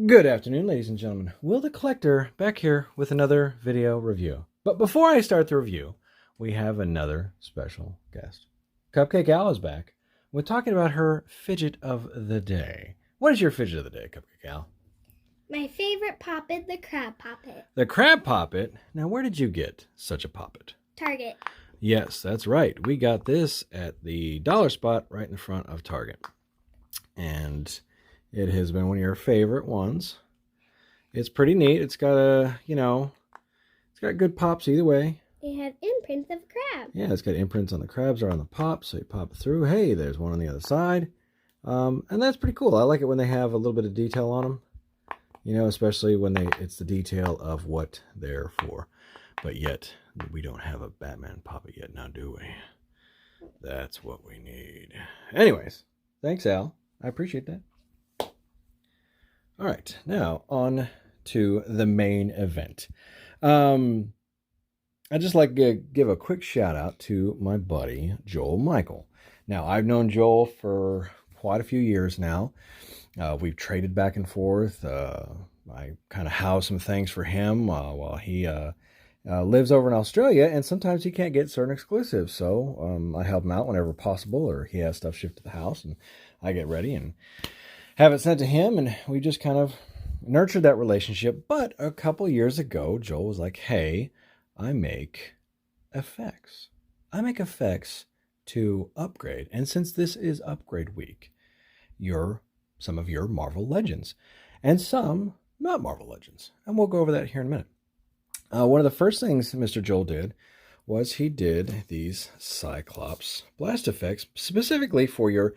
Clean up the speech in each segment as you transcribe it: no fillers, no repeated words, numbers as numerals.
Good afternoon, ladies and gentlemen. Will the Collector back here with another video review. But before I start the review, we have another special guest. Cupcake Al is back. We're talking about her fidget of the day. What is your fidget of the day, Cupcake Al? My favorite poppet, the crab poppet. The crab poppet? Now, where did you get such a poppet? Target. Yes, that's right. We got this at the dollar spot right in front of Target. And it has been one of your favorite ones. It's pretty neat. It's got it's got good pops either way. It has imprints of crab. Yeah, it's got imprints on the crabs or on the pops, so you pop it through. Hey, there's one on the other side. And that's pretty cool. I like it when they have a little bit of detail on them. Especially when it's the detail of what they're for. But yet, we don't have a Batman poppet yet now, do we? That's what we need. Anyways, thanks, Al. I appreciate that. All right, now on to the main event. I'd just like to give a quick shout out to my buddy, Joel Michael. Now, I've known Joel for quite a few years now. We've traded back and forth. I kind of house some things for him while he lives over in Australia, and sometimes he can't get certain exclusives. So I help him out whenever possible, or he has stuff shipped to the house, and I get ready and have it sent to him, and we just kind of nurtured that relationship. But a couple years ago, Joel was like, hey, I make effects. I make effects to upgrade. And since this is upgrade week, some of your Marvel Legends and some not Marvel Legends. And we'll go over that here in a minute. One of the first things Mr. Joel did was he did these Cyclops blast effects specifically for your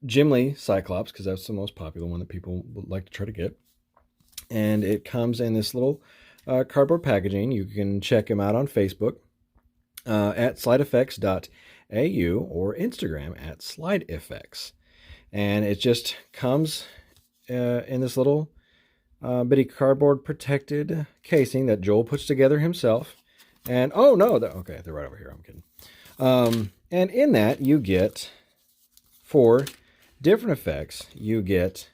Jim Lee Cyclops, because that's the most popular one that people would like to try to get. And it comes in this little cardboard packaging. You can check him out on Facebook at slideffects.au or Instagram at slideffects. And it just comes in this little bitty cardboard protected casing that Joel puts together himself. And oh no, okay, they're right over here. I'm kidding. And in that you get 4 different effects. You get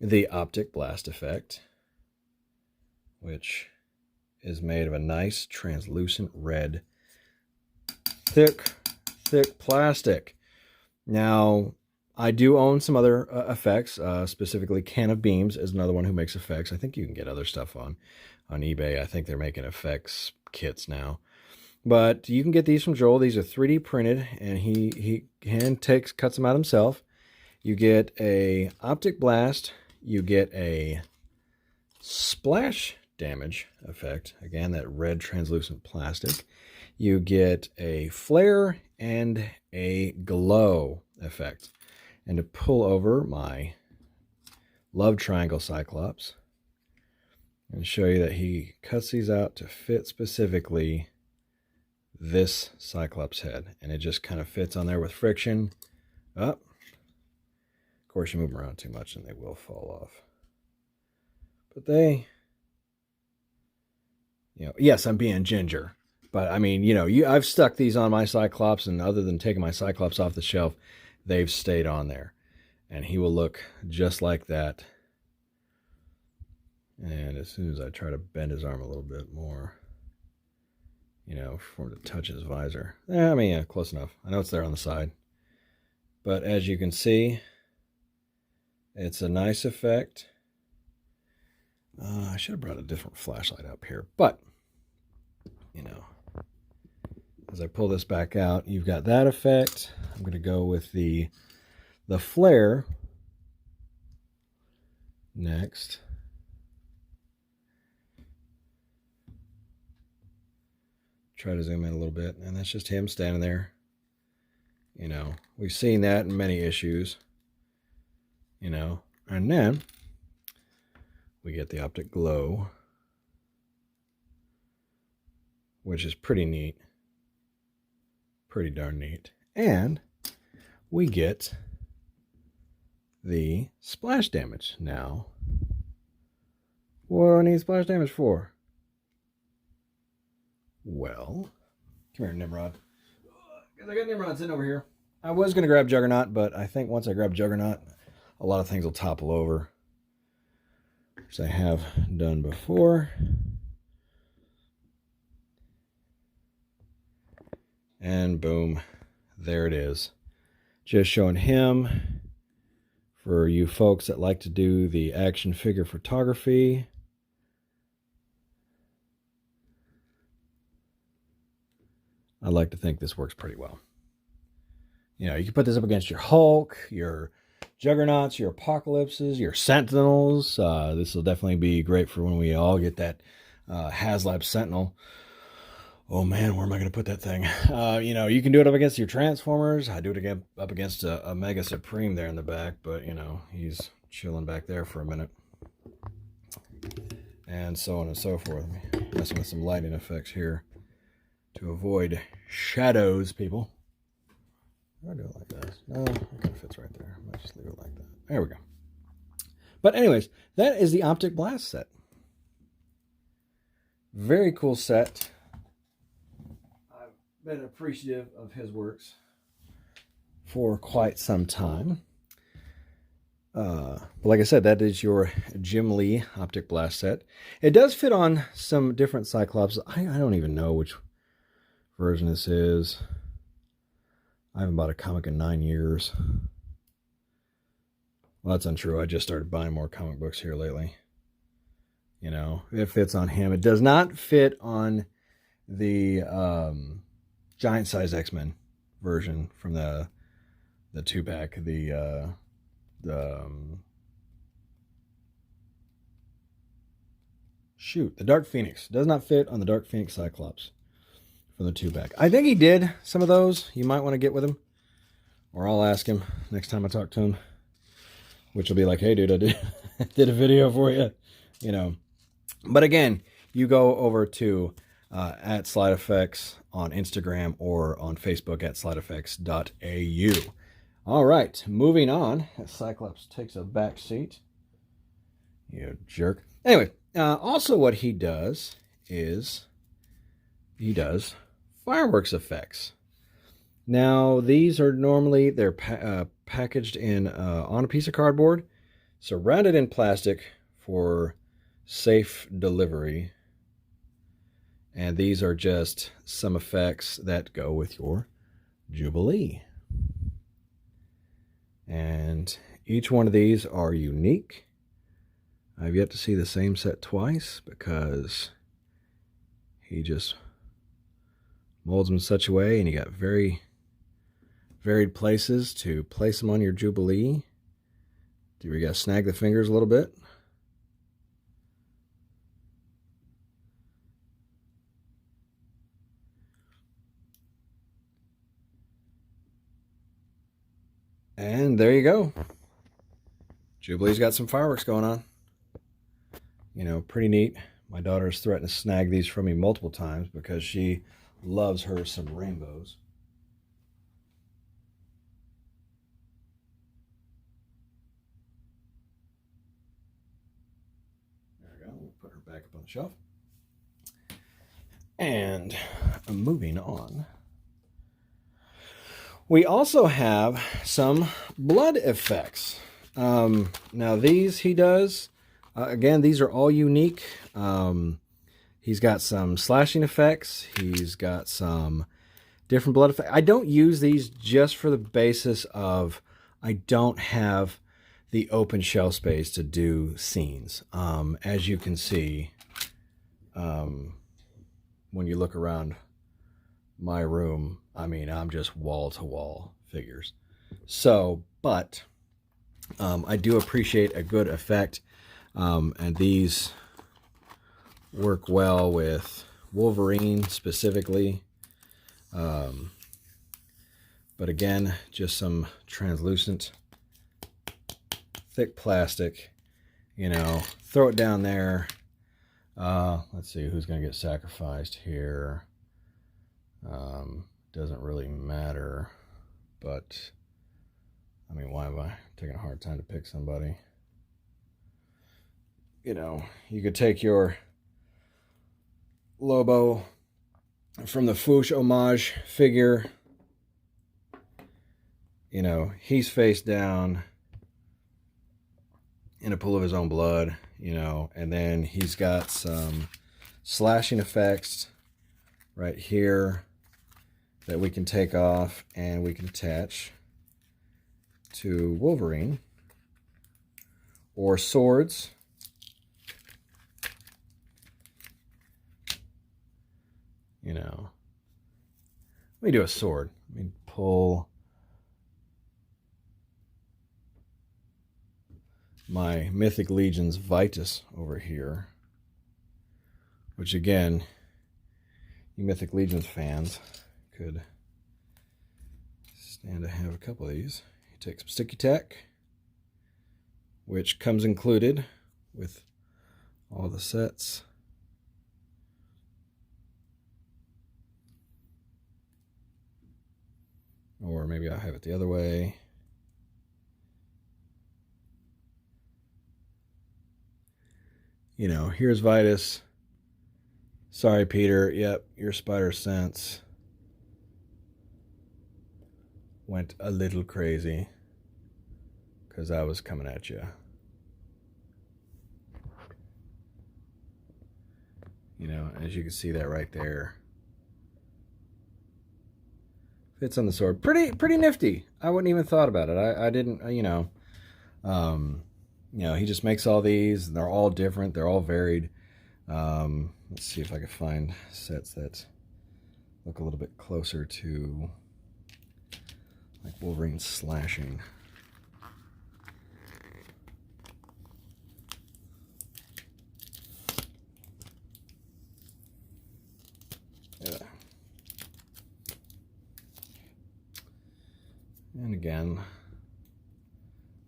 the optic blast effect, which is made of a nice translucent red, thick plastic. Now, I do own some other effects, specifically Can of Beams is another one who makes effects. I think you can get other stuff on eBay. I think they're making effects kits now. But you can get these from Joel. These are 3D printed, and he cuts them out himself. You get a optic blast. You get a splash damage effect. Again, that red translucent plastic. You get a flare and a glow effect. And to pull over my love triangle Cyclops and show you that he cuts these out to fit specifically this Cyclops head. And it just kind of fits on there with friction. Up. Of course, you move them around too much and they will fall off. But they, yes, I'm being ginger. But I mean, I've stuck these on my Cyclops, and other than taking my Cyclops off the shelf, they've stayed on there. And he will look just like that. And as soon as I try to bend his arm a little bit more, for him to touch his visor. Yeah, close enough. I know it's there on the side. But as you can see, it's a nice effect. I should have brought a different flashlight up here. But, as I pull this back out, you've got that effect. I'm going to go with the flare next. Try to zoom in a little bit, and that's just him standing there. We've seen that in many issues. And then we get the optic glow, which is pretty neat. Pretty darn neat. And we get the splash damage. Now, what do I need splash damage for? Well, come here, Nimrod. Because I got Nimrod sitting over here. I was going to grab Juggernaut, but I think once I grab Juggernaut, a lot of things will topple over. which I have done before. And boom, there it is. Just showing him for you folks that like to do the action figure photography. I like to think this works pretty well. You know, you can put this up against your Hulk, your Juggernauts, your Apocalypses, your Sentinels. This will definitely be great for when we all get that HasLab Sentinel. Oh man, where am I going to put that thing? You know, you can do it up against your Transformers. I do it again up against a Mega Supreme there in the back, but you know, he's chilling back there for a minute. And so on and so forth. Messing with some lighting effects here to avoid shadows, people. I do it like this. No, it kind of fits right there. I might just leave it like that. There we go. But anyways, that is the Optic Blast set. Very cool set. I've been appreciative of his works for quite some time. But like I said, that is your Jim Lee Optic Blast set. It does fit on some different Cyclops. I don't even know which version this is. I haven't bought a comic in 9 years. Well, that's untrue. I just started buying more comic books here lately. You know, it fits on him. It does not fit on the giant size X-Men version from the 2-pack. The Dark Phoenix. Does not fit on the Dark Phoenix Cyclops from the 2-pack. I think he did some of those. You might want to get with him. Or I'll ask him next time I talk to him. Which will be like, hey dude, I did a video for you. You know. But again, you go over to at Slideffects on Instagram or on Facebook at slideffects.au. All right, moving on. Cyclops takes a back seat. You jerk. Anyway, also what he does is he does fireworks effects. Now, these are normally, they're packaged in on a piece of cardboard, surrounded in plastic for safe delivery. And these are just some effects that go with your Jubilee. And each one of these are unique. I've yet to see the same set twice because he just molds them in such a way, and you got very varied places to place them on your Jubilee. Do we got to snag the fingers a little bit? And there you go. Jubilee's got some fireworks going on. You know, pretty neat. My daughter has threatened to snag these from me multiple times because she loves her some rainbows. There we go. We'll put her back up on the shelf. And moving on. We also have some blood effects. Now these he does. Again, these are all unique. He's got some slashing effects. He's got some different blood effects. I don't use these just for the basis of I don't have the open shelf space to do scenes. As you can see, when you look around my room, I mean, I'm just wall-to-wall figures. So, but I do appreciate a good effect. And these work well with Wolverine specifically. But again, just some translucent, thick plastic. You know, throw it down there. Let's see who's going to get sacrificed here. Doesn't really matter. But, I mean, why am I taking a hard time to pick somebody? You know, you could take your Lobo from the Fouche homage figure. You know, he's face down. in a pool of his own blood, you know, and then he's got some slashing effects right here that we can take off and we can attach to Wolverine, or swords. You know, let me do a sword. Let me pull my Mythic Legion's Vitus over here, which again, you Mythic Legions fans could stand to have a couple of these. You take some sticky tack, which comes included with all the sets. Or maybe I'll have it the other way. You know, here's Vitus. Sorry, Peter. Yep, your spider sense went a little crazy because I was coming at you. You know, as you can see that right there. Fits on the sword. Pretty nifty. I wouldn't even thought about it. I didn't, you know, he just makes all these, and they're all different. They're all varied. Let's see if I can find sets that look a little bit closer to like Wolverine slashing. Yeah. And again,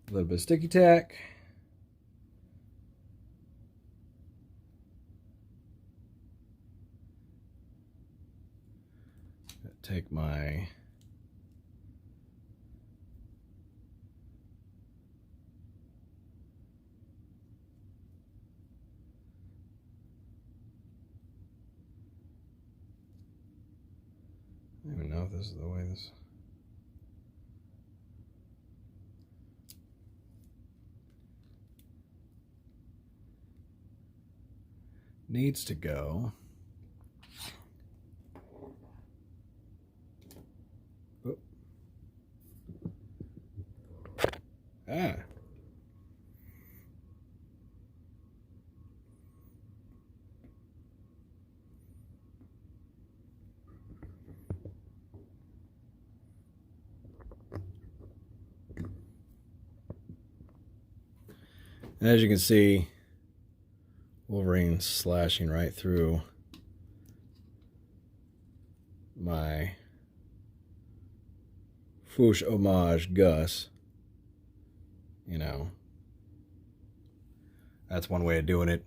a little bit of sticky tack. Take my I don't even know if this is the way this needs to go. Oh. Ah. As you can see, Wolverine slashing right through my Fouche homage Gus. You know, that's one way of doing it.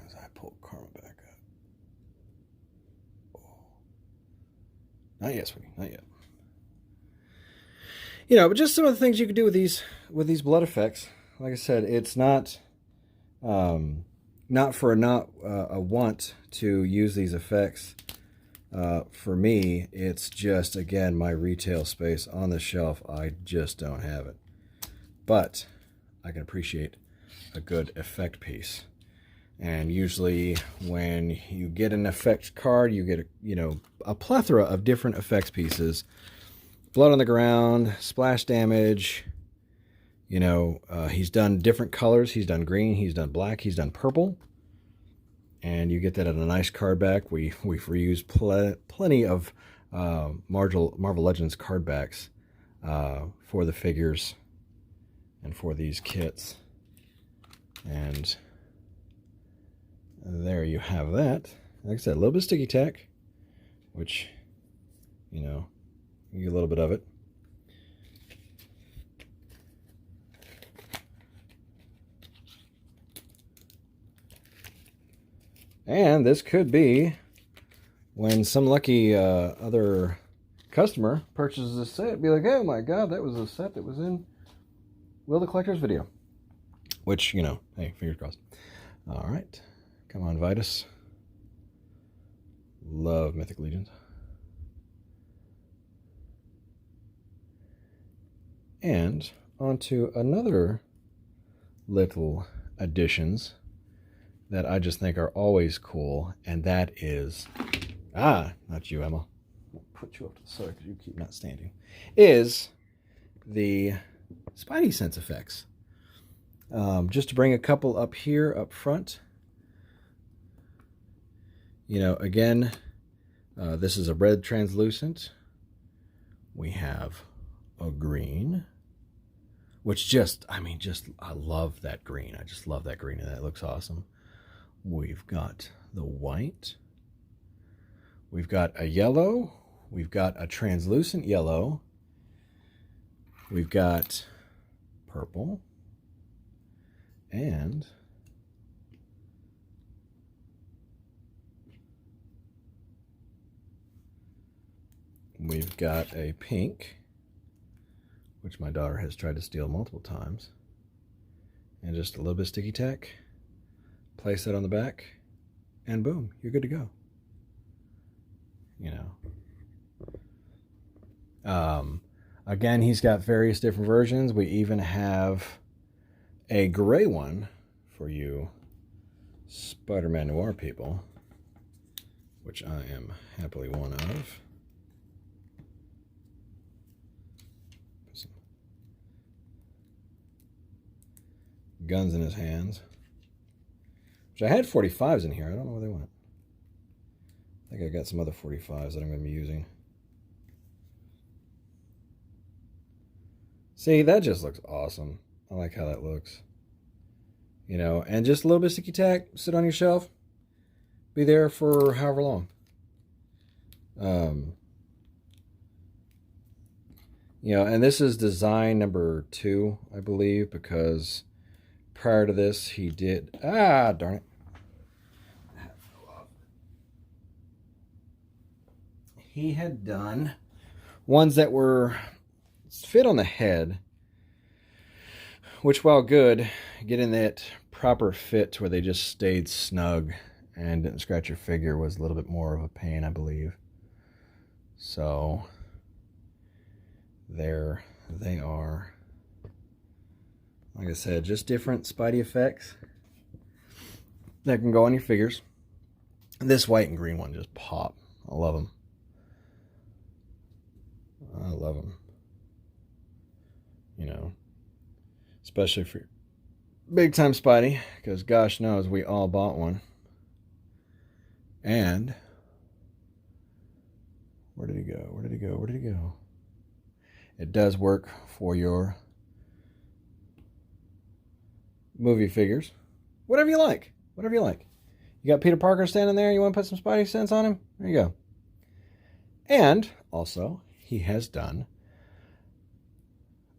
As I pull Karma back up. Oh. Not yet, sweetie. Not yet. You know, but just some of the things you could do with these blood effects. Like I said, it's not not a want to use these effects. For me, it's just, again, my retail space on the shelf. I just don't have it. But I can appreciate a good effect piece. And usually when you get an effect card, you get a plethora of different effects pieces. Blood on the ground, splash damage. You know, he's done different colors. He's done green, he's done black, he's done purple. And you get that at a nice card back. We've reused plenty of Marvel Legends card backs for the figures and for these kits. And there you have that. Like I said, a little bit of sticky tack, which, you know, you get a little bit of it. And this could be when some lucky other customer purchases a set, be like, oh my god, that was a set that was in Will the Collector's video. Which, you know, hey, fingers crossed. All right. Come on, Vitus. Love Mythic Legions. And onto another little additions that I just think are always cool, and that is, not you, Emma. I'll put you up to the side because you keep not standing, is the Spidey sense effects. Just to bring a couple up here, up front. You know, again, this is a red translucent. We have a green, which I love that green. I just love that green, and that looks awesome. We've got the white. We've got a yellow. We've got a translucent yellow. We've got purple. And we've got a pink, which my daughter has tried to steal multiple times. And just a little bit of sticky tack. Place that on the back, and boom, you're good to go. You know. Again, he's got various different versions. We even have a gray one for you Spider-Man Noir people, which I am happily one of. Some guns in his hands. Which I had 45s in here. I don't know where they went. I think I got some other 45s that I'm going to be using. See, that just looks awesome. I like how that looks. You know, and just a little bit of sticky tack. Sit on your shelf. Be there for however long. You know, and this is design number 2, I believe, because prior to this, he did... darn it. He had done ones that were fit on the head, which, while good, getting that proper fit to where they just stayed snug and didn't scratch your figure was a little bit more of a pain, I believe. So, there they are. Like I said, just different Spidey effects that can go on your figures. This white and green one just pop. I love them. I love them. You know, especially for big time Spidey, because gosh knows we all bought one. And where did he go? Where did he go? Where did he go? It does work for your movie figures. Whatever you like. Whatever you like. You got Peter Parker standing there. You want to put some Spidey sense on him? There you go. And also, he has done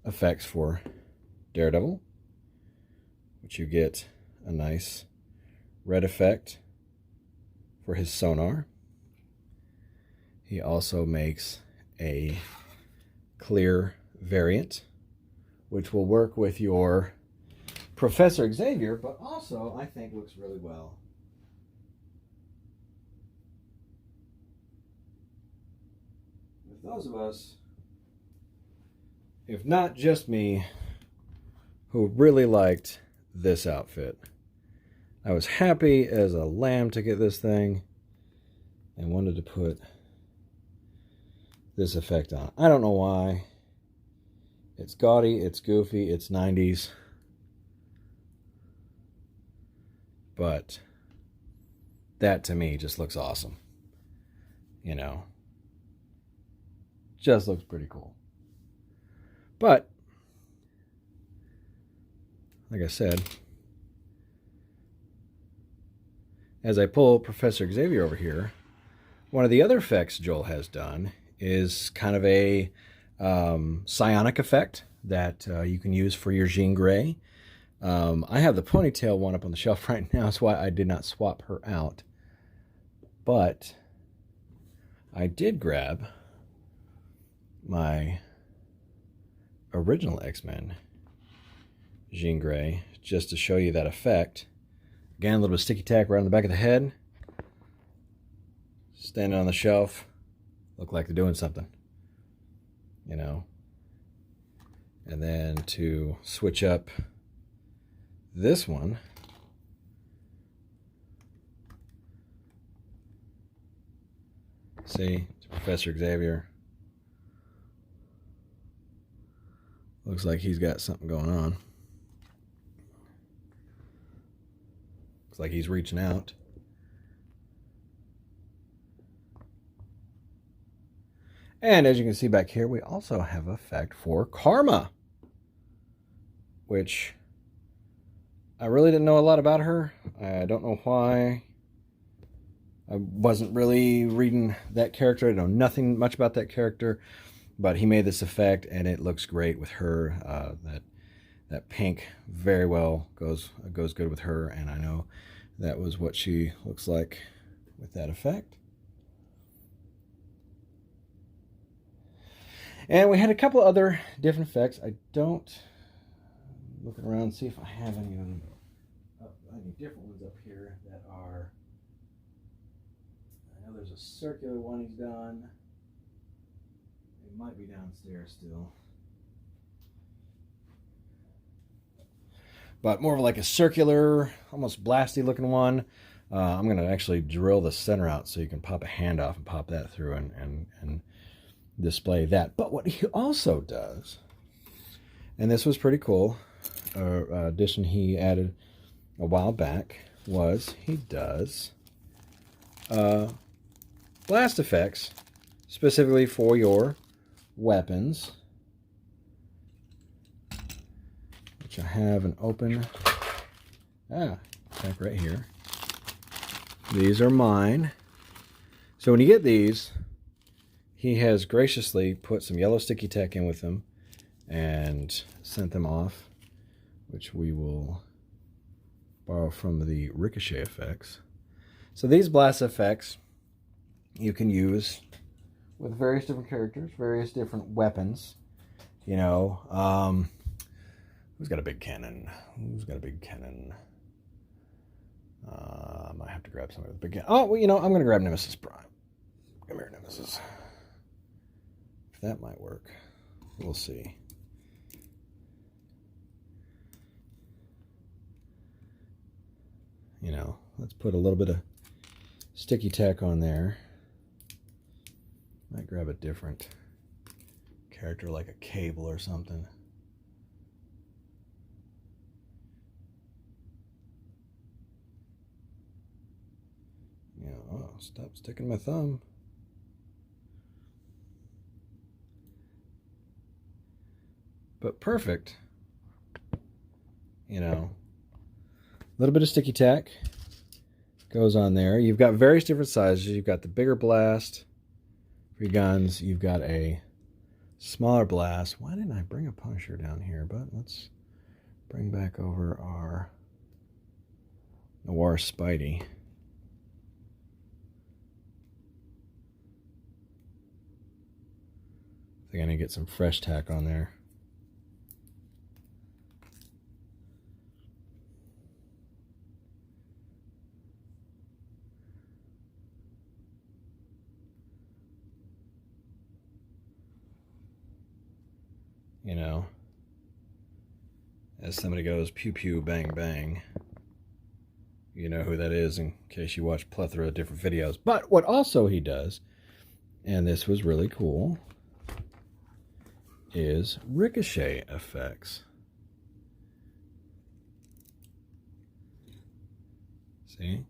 effects for Daredevil, which you get a nice red effect for his sonar. He also makes a clear variant, which will work with your Professor Xavier, but also I think looks really well. With those of us, if not just me, who really liked this outfit. I was happy as a lamb to get this thing and wanted to put this effect on. I don't know why. It's gaudy, it's goofy, it's 90s. But that to me just looks awesome. You know, just looks pretty cool. But, like I said, as I pull Professor Xavier over here, one of the other effects Joel has done is kind of a psionic effect that you can use for your Jean Grey. I have the ponytail one up on the shelf right now. That's why I did not swap her out. But I did grab my original X-Men Jean Grey just to show you that effect. Again, a little bit of sticky tack right on the back of the head. Standing on the shelf. Look like they're doing something. You know. And then to switch up this one, see, it's Professor Xavier. Looks like he's got something going on. Looks like he's reaching out. And as you can see back here, we also have an effect for Karma, which I really didn't know a lot about her. I don't know why. I wasn't really reading that character. I know nothing much about that character, but he made this effect, and it looks great with her. That pink very well goes good with her, and I know that was what she looks like with that effect. And we had a couple other different effects. I don't looking around and see if I have any of them, any different ones up here that are. I know there's a circular one he's done. It might be downstairs still. But more of like a circular, almost blasty looking one. I'm going to actually drill the center out so you can pop a hand off and pop that through and display that. But what he also does, and this was pretty cool, addition he added a while back, was he does blast effects specifically for your weapons, which I have an open pack right here. These are mine. So when you get these, he has graciously put some yellow sticky tack in with them and sent them off, which we will borrow from the ricochet effects. So these blast effects you can use with various different characters, various different weapons. You know, who's got a big cannon? Who's got a big cannon? I might have to grab somebody with a big cannon. Oh, well, you know, I'm going to grab Nemesis Prime. Come here, Nemesis. If that might work. We'll see. You know, let's put a little bit of sticky tack on there. Might grab a different character like a Cable or something. You know, oh, stop sticking my thumb. But perfect. You know, a little bit of sticky tack goes on there. You've got various different sizes. You've got the bigger blast for your guns. You've got a smaller blast. Why didn't I bring a Punisher down here? But let's bring back over our Noir Spidey. I think I need to get some fresh tack on there. You know, as somebody goes pew pew bang bang, you know who that is in case you watch plethora of different videos. But what also he does, and this was really cool, is ricochet effects. See?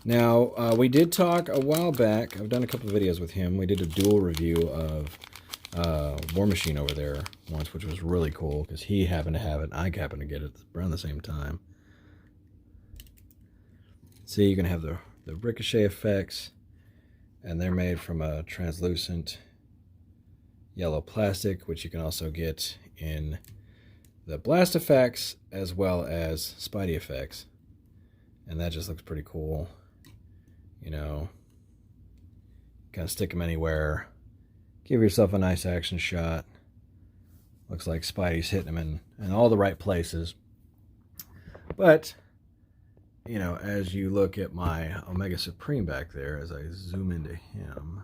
Now, we did talk a while back. I've done a couple of videos with him. We did a dual review of War Machine over there once, which was really cool because he happened to have it and I happened to get it around the same time. See, you can have the ricochet effects, and they're made from a translucent yellow plastic, which you can also get in the blast effects as well as Spidey effects. And that just looks pretty cool. You know, kind of stick them anywhere. Give yourself a nice action shot. Looks like Spidey's hitting them in all the right places. But, you know, as you look at my Omega Supreme back there, as I zoom into him,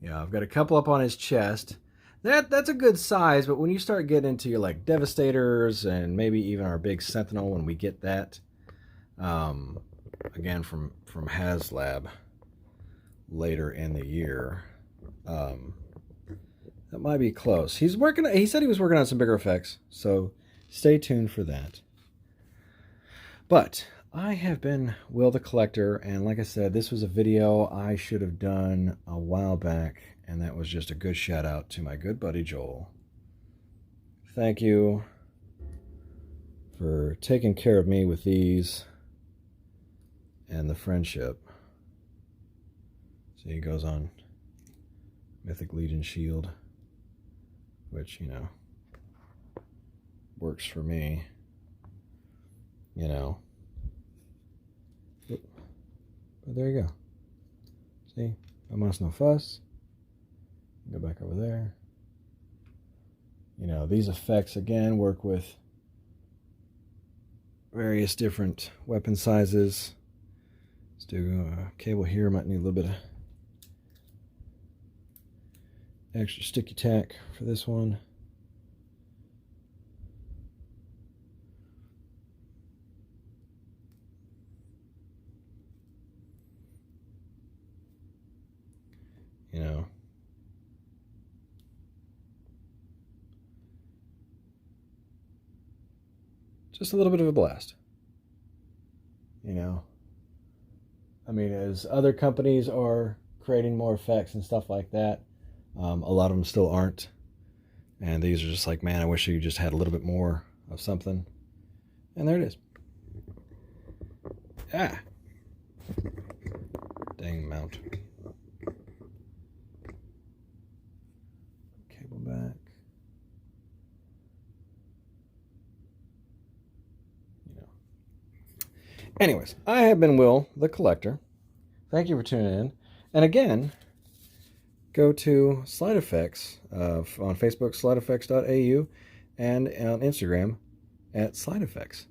Yeah, I've got a couple up on his chest. That's a good size, but when you start getting into your like Devastators and maybe even our big Sentinel when we get that, again from HasLab later in the year, that might be close. He said he was working on some bigger effects, so stay tuned for that. But I have been Will the Collector, and like I said, this was a video I should have done a while back, and that was just a good shout out to my good buddy Joel. Thank you for taking care of me with these and the friendship. See, he goes on Mythic Legion Shield, which, you know, works for me, you know. But there you go. See, almost no fuss. Go back over there. You know, these effects again work with various different weapon sizes. Let's do a cable here. Might need a little bit of extra sticky tack for this one. You know, just a little bit of a blast. You know, I mean, as other companies are creating more effects and stuff like that, a lot of them still aren't. And these are just like, man, I wish you just had a little bit more of something. And there it is. Ah. Dang mount. Cable back. You know. Anyways, I have been Will the Collector. Thank you for tuning in. And again, go to Slideffects on Facebook, slideffects.au, and on Instagram at Slideffects.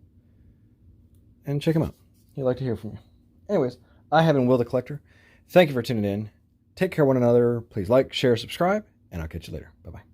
And check them out. He'd like to hear from you. Anyways, I have been Will the Collector. Thank you for tuning in. Take care of one another. Please like, share, subscribe, and I'll catch you later. Bye-bye.